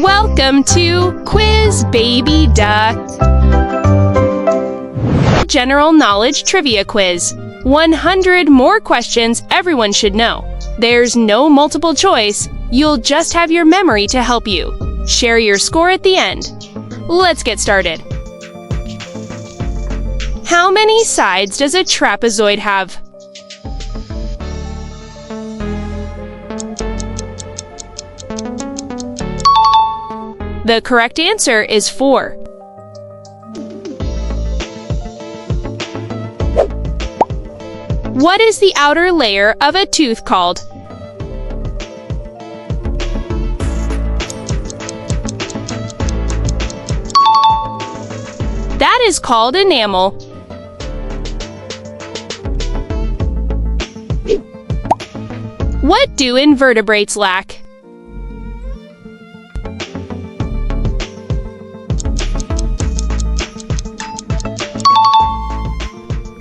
Welcome to Quiz Baby Duck. General Knowledge Trivia Quiz. 100 more questions everyone should know. There's no multiple choice. You'll just have your memory to help you. Share your score at the end. Let's get started. How many sides does a trapezoid have? The correct answer is 4. What is the outer layer of a tooth called? That is called enamel. What do invertebrates lack?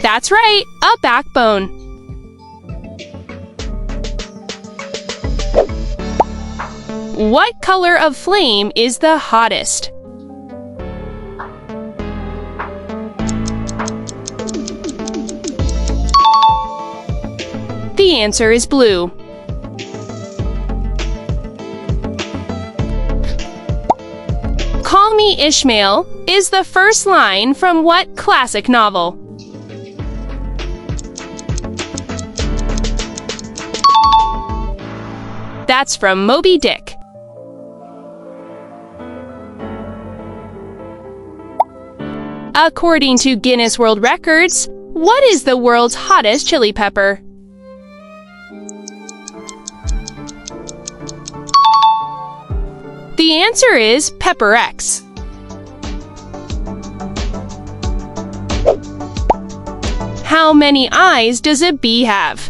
That's right, a backbone. What color of flame is the hottest? The answer is blue. Call Me Ishmael is the first line from what classic novel? That's from Moby Dick. According to Guinness World Records, what is the world's hottest chili pepper? The answer is Pepper X. How many eyes does a bee have?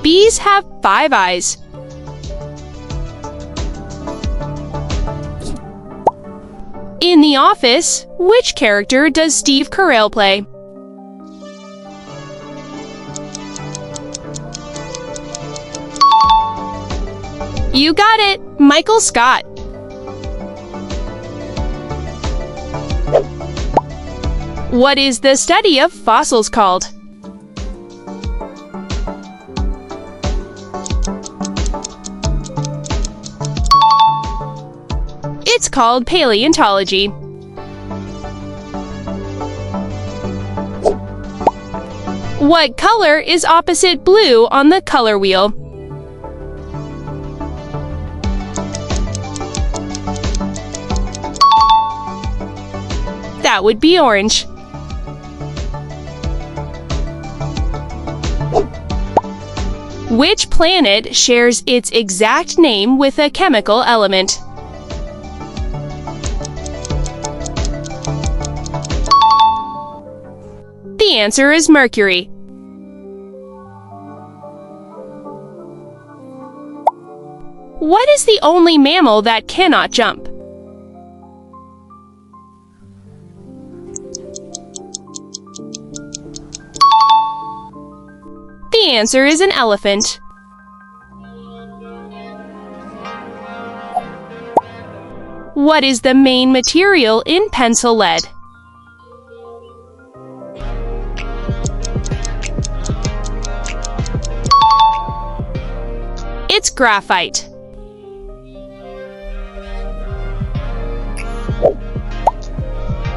Bees have 5 eyes. In The Office, which character does Steve Carell play? You got it, Michael Scott. What is the study of fossils called? It's called paleontology. What color is opposite blue on the color wheel? That would be orange. Which planet shares its exact name with a chemical element? The answer is Mercury. What is the only mammal that cannot jump? The answer is an elephant. What is the main material in pencil lead? It's graphite.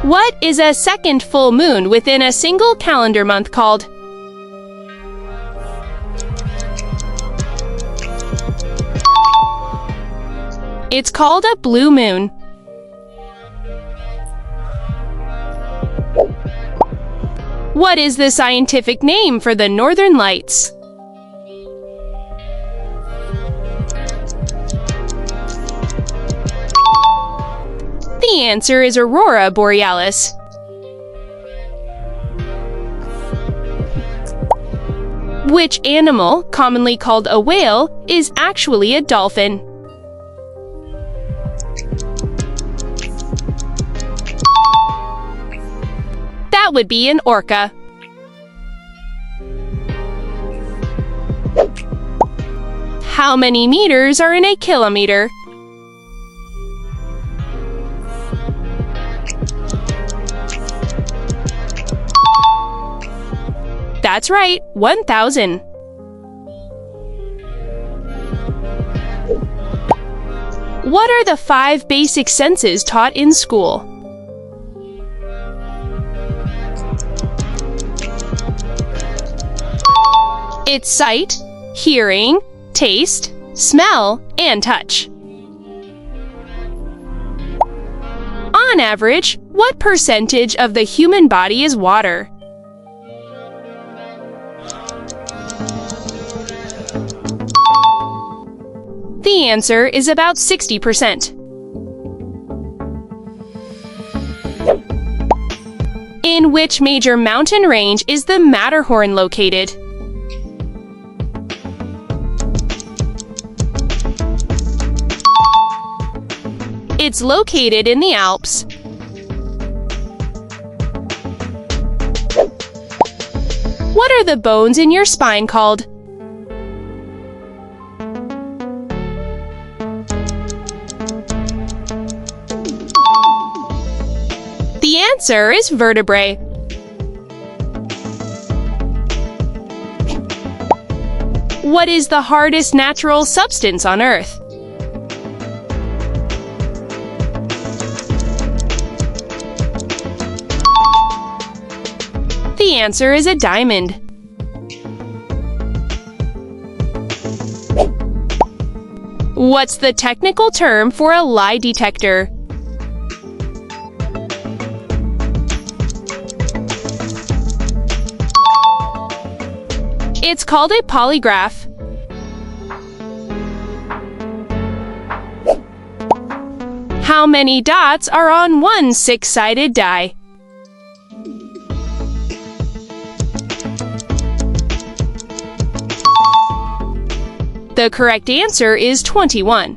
What is a second full moon within a single calendar month called? It's called a blue moon. What is the scientific name for the Northern Lights? The answer is Aurora Borealis. Which animal, commonly called a whale, is actually a dolphin? That would be an orca. How many meters are in a kilometer? That's right, 1,000. What are the 5 basic senses taught in school? It's sight, hearing, taste, smell, and touch. On average, what percentage of the human body is water? The answer is about 60%. In which major mountain range is the Matterhorn located? It's located in the Alps. What are the bones in your spine called? The answer is vertebrae. What is the hardest natural substance on Earth? The answer is a diamond. What's the technical term for a lie detector? It's called a polygraph. How many dots are on one 6-sided die? The correct answer is 21.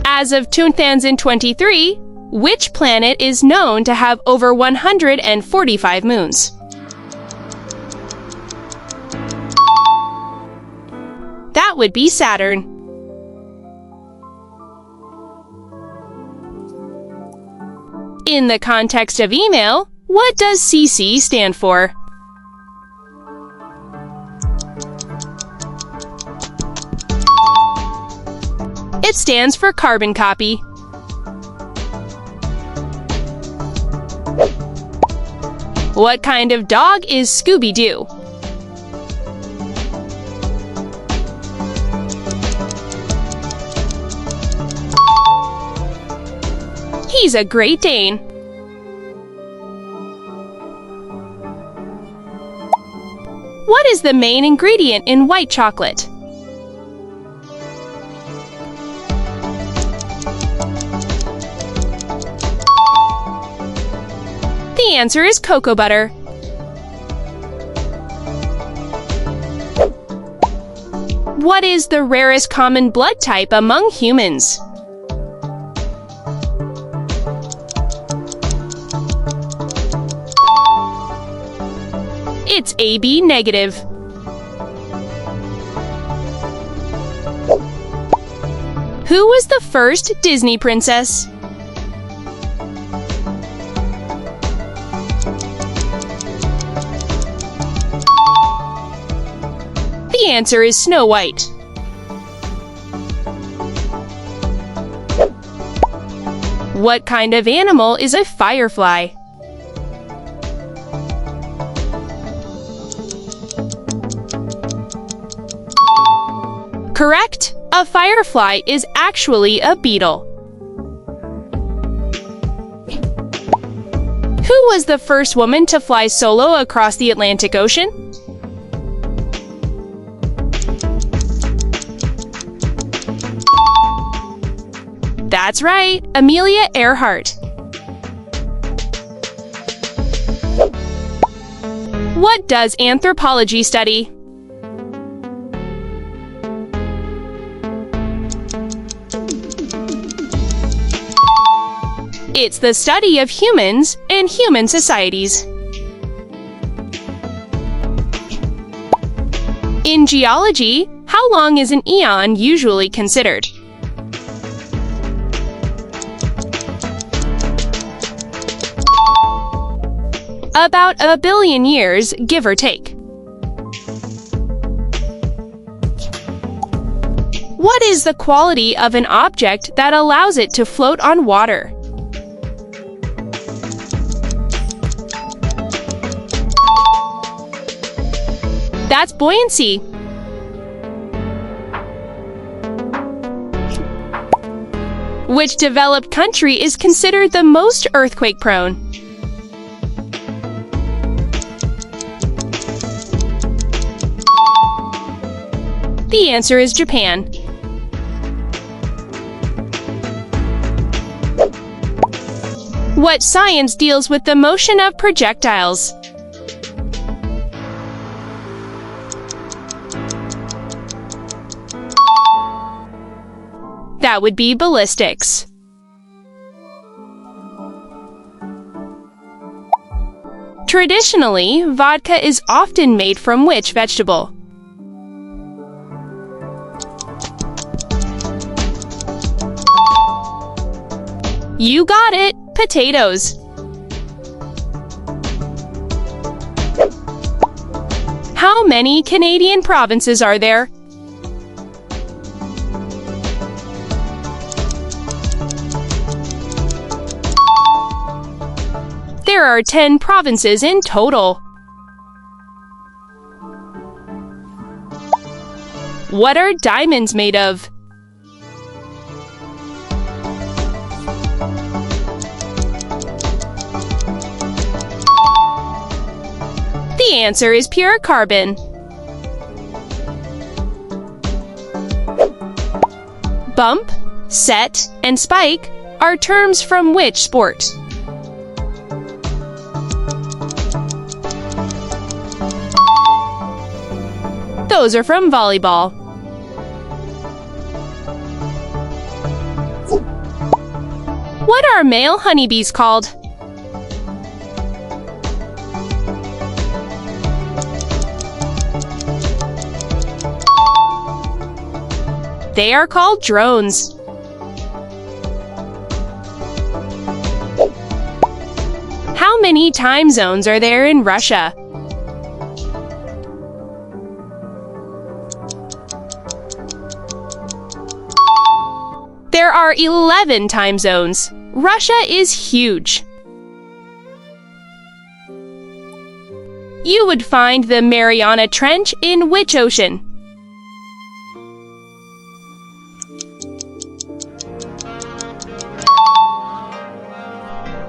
As of 2023, which planet is known to have over 145 moons? That would be Saturn. In the context of email, what does CC stand for? It stands for carbon copy. What kind of dog is Scooby-Doo? He's a Great Dane. What is the main ingredient in white chocolate? The answer is cocoa butter. What is the rarest common blood type among humans? It's AB negative. Who was the first Disney princess? The answer is Snow White. What kind of animal is a firefly? Correct! A firefly is actually a beetle. Who was the first woman to fly solo across the Atlantic Ocean? That's right, Amelia Earhart. What does anthropology study? It's the study of humans and human societies. In geology, how long is an eon usually considered? About 1 billion years, give or take. What is the quality of an object that allows it to float on water? That's buoyancy. Which developed country is considered the most earthquake-prone? The answer is Japan. What science deals with the motion of projectiles? That would be ballistics. Traditionally, vodka is often made from which vegetable? You got it! Potatoes. How many Canadian provinces are there? There are 10 provinces in total. What are diamonds made of? The answer is pure carbon. Bump, set, and spike are terms from which sport? Those are from volleyball. What are male honeybees called? They are called drones. How many time zones are there in Russia? There are 11 time zones. Russia is huge. You would find the Mariana Trench in which ocean?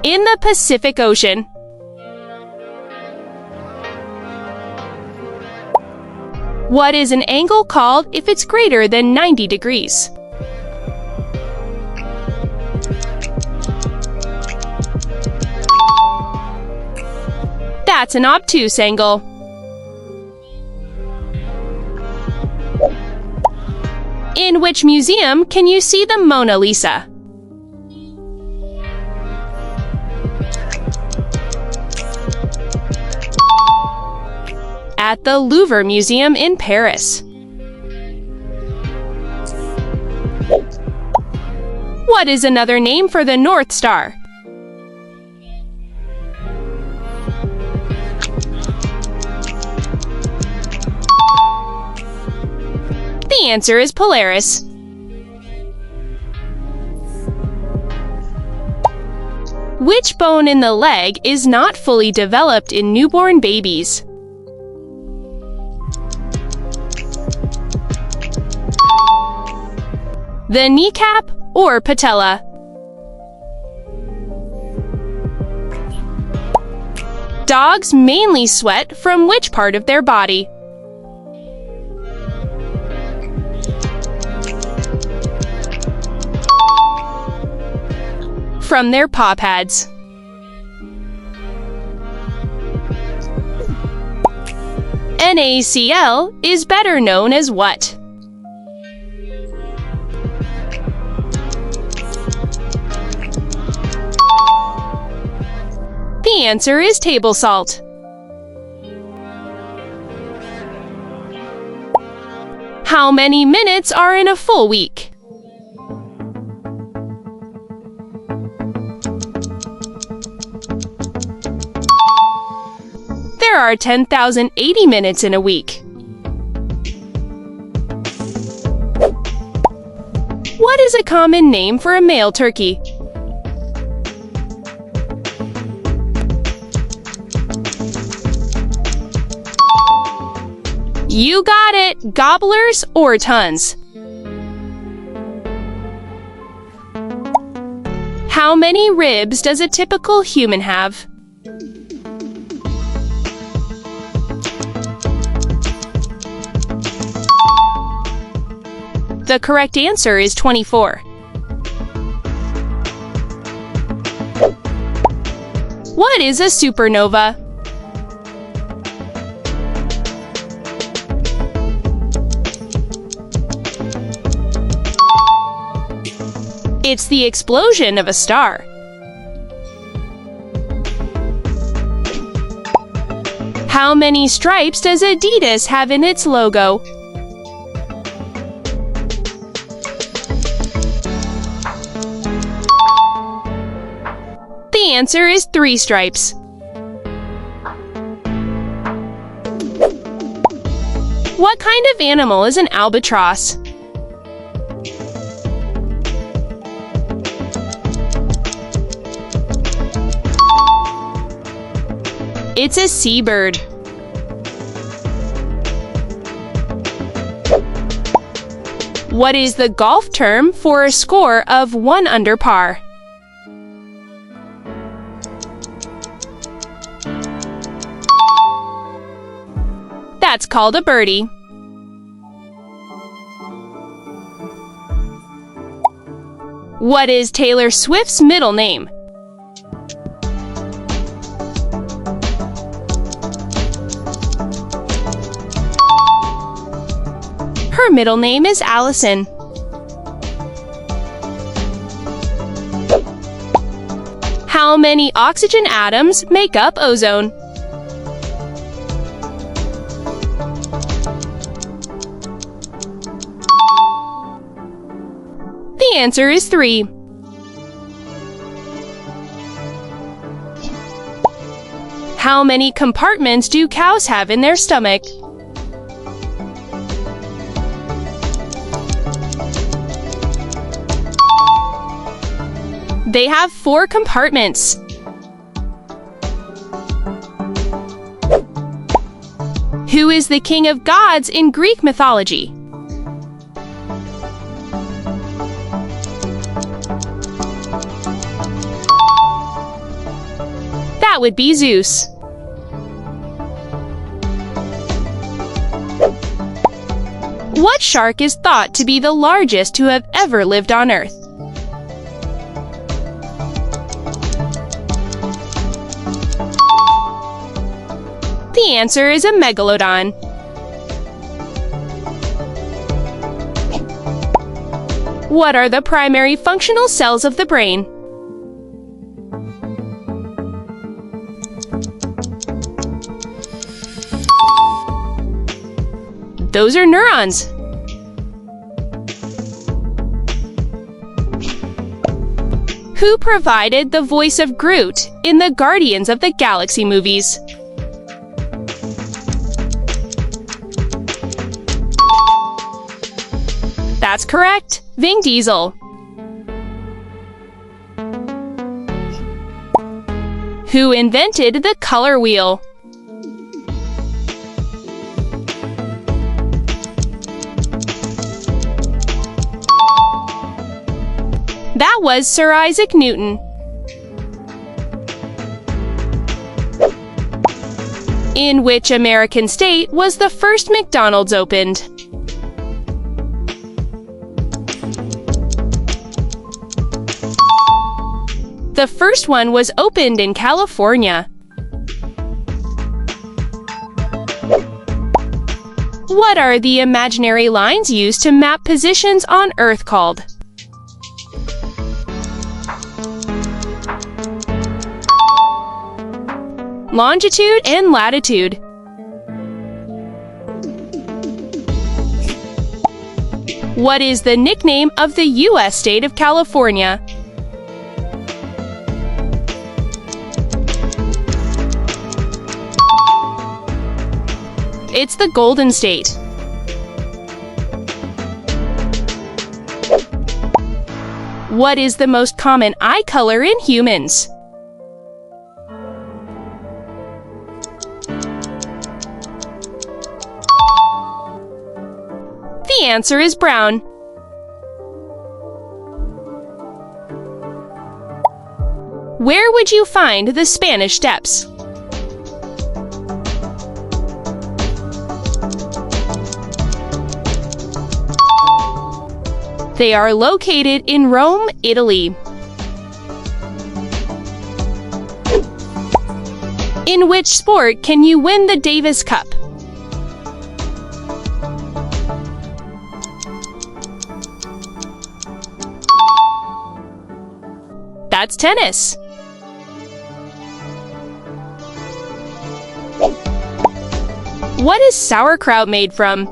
In the Pacific Ocean. What is an angle called if it's greater than 90 degrees? That's an obtuse angle. In which museum can you see the Mona Lisa? At the Louvre Museum in Paris. What is another name for the North Star? The answer is Polaris. Which bone in the leg is not fully developed in newborn babies? The kneecap or patella? Dogs mainly sweat from which part of their body? From their paw pads. NaCl is better known as what? The answer is table salt. How many minutes are in a full week? There are 10,080 minutes in a week. What is a common name for a male turkey? You got it! Gobblers or tons? How many ribs does a typical human have? The correct answer is 24. What is a supernova? It's the explosion of a star. How many stripes does Adidas have in its logo? The answer is 3 stripes. What kind of animal is an albatross? It's a seabird. What is the golf term for a score of 1 under par? That's called a birdie. What is Taylor Swift's middle name? Her middle name is Allison. How many oxygen atoms make up ozone? The answer is 3. How many compartments do cows have in their stomach? They have 4 compartments. Who is the king of gods in Greek mythology? That would be Zeus. What shark is thought to be the largest to have ever lived on Earth? The answer is a megalodon. What are the primary functional cells of the brain? Those are neurons. Who provided the voice of Groot in the Guardians of the Galaxy movies? That's correct, Vin Diesel. Who invented the color wheel? That was Sir Isaac Newton. In which American state was the first McDonald's opened? The first one was opened in California. What are the imaginary lines used to map positions on Earth called? Longitude and latitude. What is the nickname of the U.S. state of California? It's the Golden State. What is the most common eye color in humans? The answer is brown. Where would you find the Spanish Steps? They are located in Rome, Italy. In which sport can you win the Davis Cup? That's tennis. What is sauerkraut made from?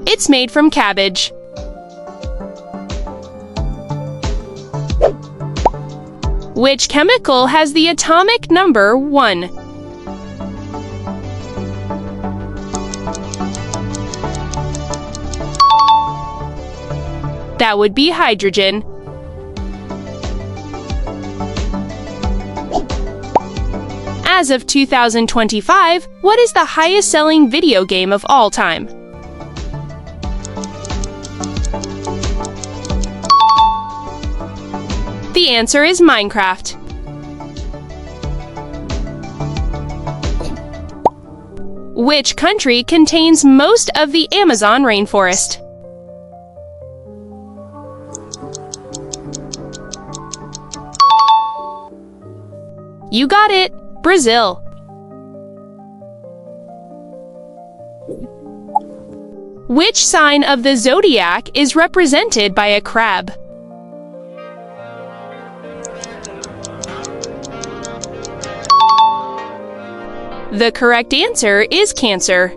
It's made from cabbage. Which chemical has the atomic number 1? That would be hydrogen. As of 2025, what is the highest-selling video game of all time? The answer is Minecraft. Which country contains most of the Amazon rainforest? You got it! Brazil. Which sign of the zodiac is represented by a crab? The correct answer is Cancer.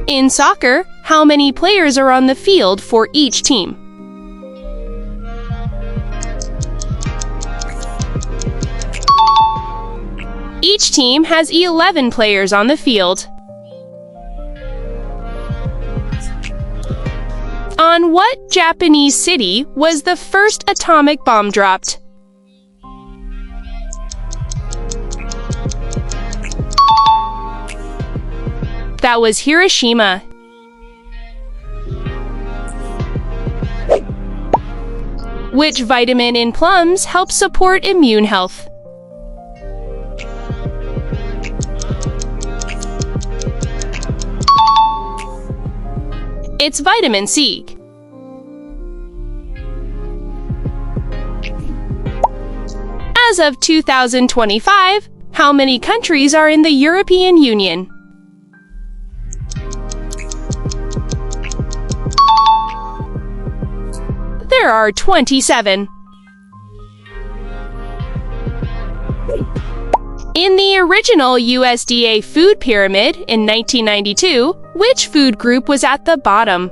In soccer, how many players are on the field for each team? Each team has 11 players on the field. On what Japanese city was the first atomic bomb dropped? That was Hiroshima. Which vitamin in plums helps support immune health? It's vitamin C. As of 2025, how many countries are in the European Union? There are 27. In the original USDA food pyramid in 1992, which food group was at the bottom?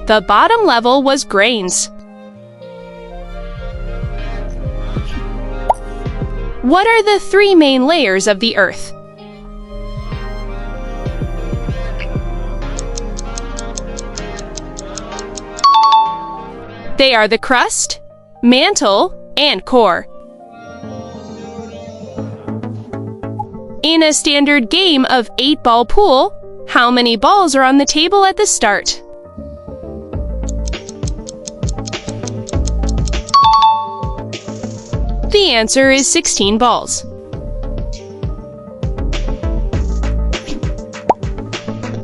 The bottom level was grains. What are the 3 main layers of the Earth? They are the crust, mantle, and core. In a standard game of 8-ball pool, how many balls are on the table at the start? The answer is 16 balls.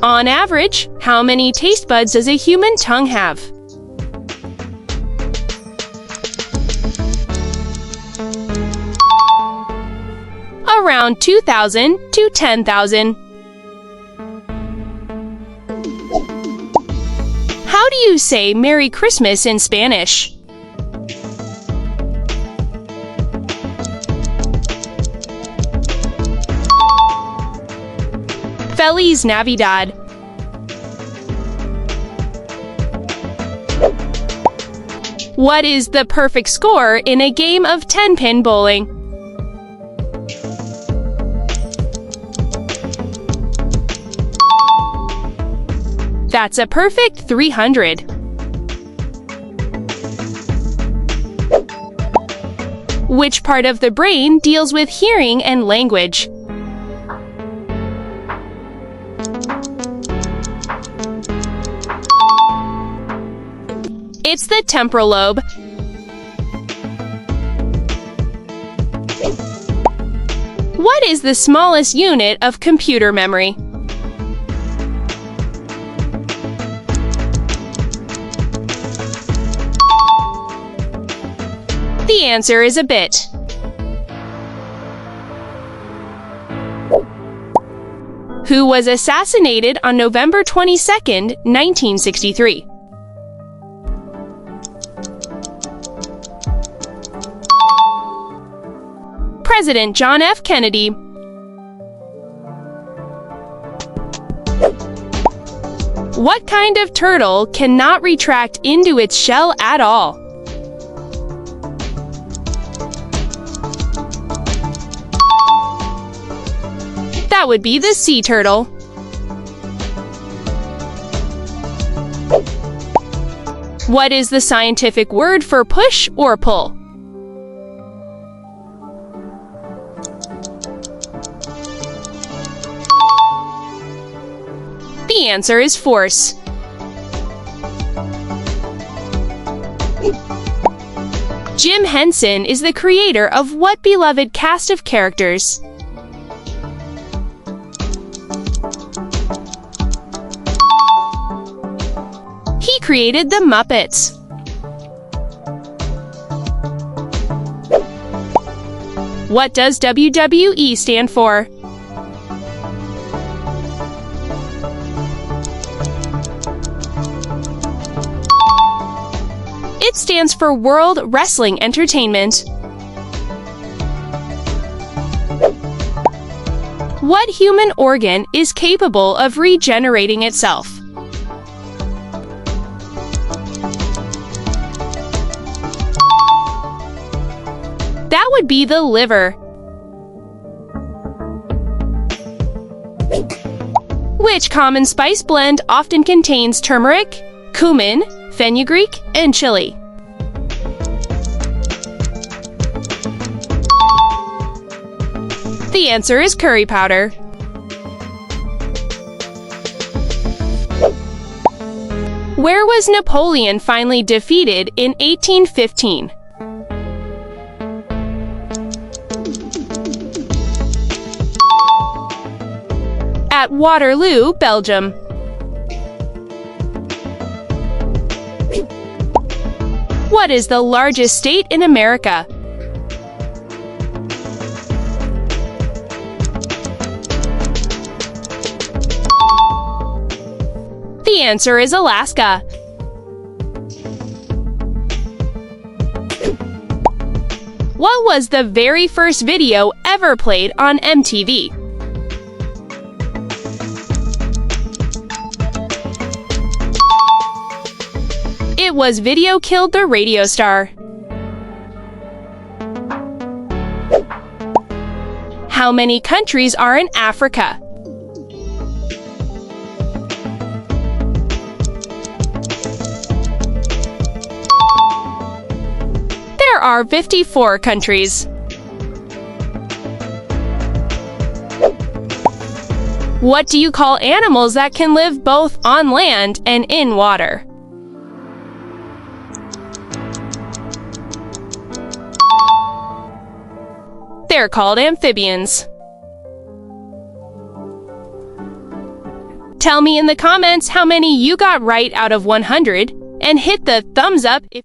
On average, how many taste buds does a human tongue have? Around 2,000 to 10,000. How do you say Merry Christmas in Spanish? Feliz Navidad. What is the perfect score in a game of 10-pin bowling? That's a perfect 300. Which part of the brain deals with hearing and language? It's the temporal lobe. What is the smallest unit of computer memory? The answer is a bit. Who was assassinated on November 22nd, 1963? President John F. Kennedy. What kind of turtle cannot retract into its shell at all? That would be the sea turtle. What is the scientific word for push or pull? The answer is force. Jim Henson is the creator of what beloved cast of characters? He created the Muppets. What does WWE stand for? It stands for World Wrestling Entertainment. What human organ is capable of regenerating itself? That would be the liver. Which common spice blend often contains turmeric, cumin, fenugreek, and chili? The answer is curry powder. Where was Napoleon finally defeated in 1815? At Waterloo, Belgium. What is the largest state in America? The answer is Alaska. What was the very first video ever played on MTV? It was Video Killed the Radio Star. How many countries are in Africa? There are 54 countries. What do you call animals that can live both on land and in water? They're called amphibians. Tell me in the comments how many you got right out of 100, and hit the thumbs up if